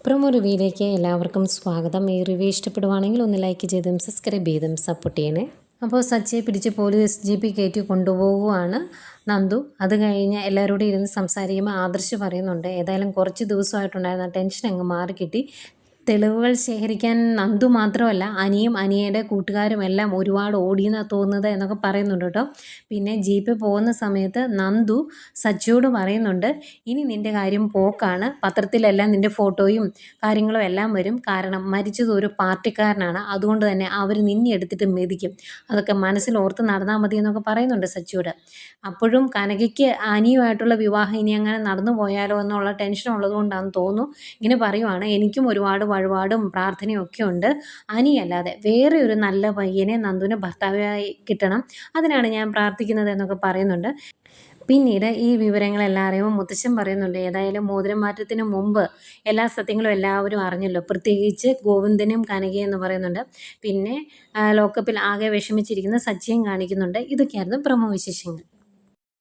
Promo റിവ്യൂയിലേക്ക് എല്ലാവർക്കും സ്വാഗതം. ഈ റിവ്യൂ ഇഷ്ടപ്പെടുവാണെങ്കിൽ ഒന്ന് ലൈക്ക് ചെയ്തും സബ്സ്ക്രൈബ് ചെയ്തും സപ്പോർട്ട് ചെയ്യണേ. അപ്പോൾ സച്ചിയെ പിടിച്ച് പോലീസ് ജീപ്പിൽ കയറ്റി കൊണ്ടുപോകുവാണ് നന്ദു. അത് കഴിഞ്ഞ് എല്ലാവരോടും ഇരുന്ന് സംസാരിക്കുമ്പോൾ ആദർശ് പറയുന്നുണ്ട്, ഏതായാലും കുറച്ച് ദിവസമായിട്ടുണ്ടായിരുന്ന ടെൻഷൻ അങ്ങ് മാറിക്കിട്ടി. തെളിവുകൾ ശേഖരിക്കാൻ നന്ദു മാത്രമല്ല അനിയും അനിയയുടെ കൂട്ടുകാരും എല്ലാം ഒരുപാട് ഓടിയെന്നാണ് തോന്നുന്നത് എന്നൊക്കെ പറയുന്നുണ്ട് കേട്ടോ. പിന്നെ ജീപ്പിൽ പോകുന്ന സമയത്ത് നന്ദു സച്ചിയോട് പറയുന്നുണ്ട്, ഇനി നിൻ്റെ കാര്യം പോക്കാണ്, പത്രത്തിലെല്ലാം നിൻ്റെ ഫോട്ടോയും കാര്യങ്ങളും എല്ലാം വരും, കാരണം മരിച്ചത് ഒരു പാർട്ടിക്കാരനാണ്, അതുകൊണ്ട് തന്നെ അവർ നിന്നെ എടുത്തിട്ട് മെതിക്കും, അതൊക്കെ മനസ്സിൽ ഓർത്ത് നടന്നാൽ മതി എന്നൊക്കെ പറയുന്നുണ്ട് സച്ചിയോട്. അപ്പോഴും കനകയ്ക്ക് അനിയുമായിട്ടുള്ള വിവാഹം ഇനി അങ്ങനെ നടന്നു പോയാലോ എന്നുള്ള ടെൻഷൻ ഉള്ളതുകൊണ്ടാണെന്ന് തോന്നുന്നു ഇങ്ങനെ പറയുവാണ്. എനിക്കും ഒരുപാട് വഴിപാടും പ്രാർത്ഥനയും ഒക്കെ ഉണ്ട്, അനിയല്ലാതെ വേറെ ഒരു നല്ല പയ്യനെ നന്ദുവിന് ഭർത്താവായി കിട്ടണം, അതിനാണ് ഞാൻ പ്രാർത്ഥിക്കുന്നത് എന്നൊക്കെ പറയുന്നുണ്ട്. പിന്നീട് ഈ വിവരങ്ങളെല്ലാം അറിയുമ്പോൾ മുത്തശ്ശൻ പറയുന്നുണ്ട്, ഏതായാലും മോതിരം മാറ്റത്തിന് മുമ്പ് എല്ലാ സത്യങ്ങളും എല്ലാവരും അറിഞ്ഞല്ലോ, പ്രത്യേകിച്ച് ഗോവിന്ദനും കനകയും എന്ന് പറയുന്നുണ്ട്. പിന്നെ ലോക്കപ്പിൽ ആകെ വിഷമിച്ചിരിക്കുന്ന സച്ചിയും കാണിക്കുന്നുണ്ട്. ഇതൊക്കെയായിരുന്നു പ്രമോ വിശേഷങ്ങൾ.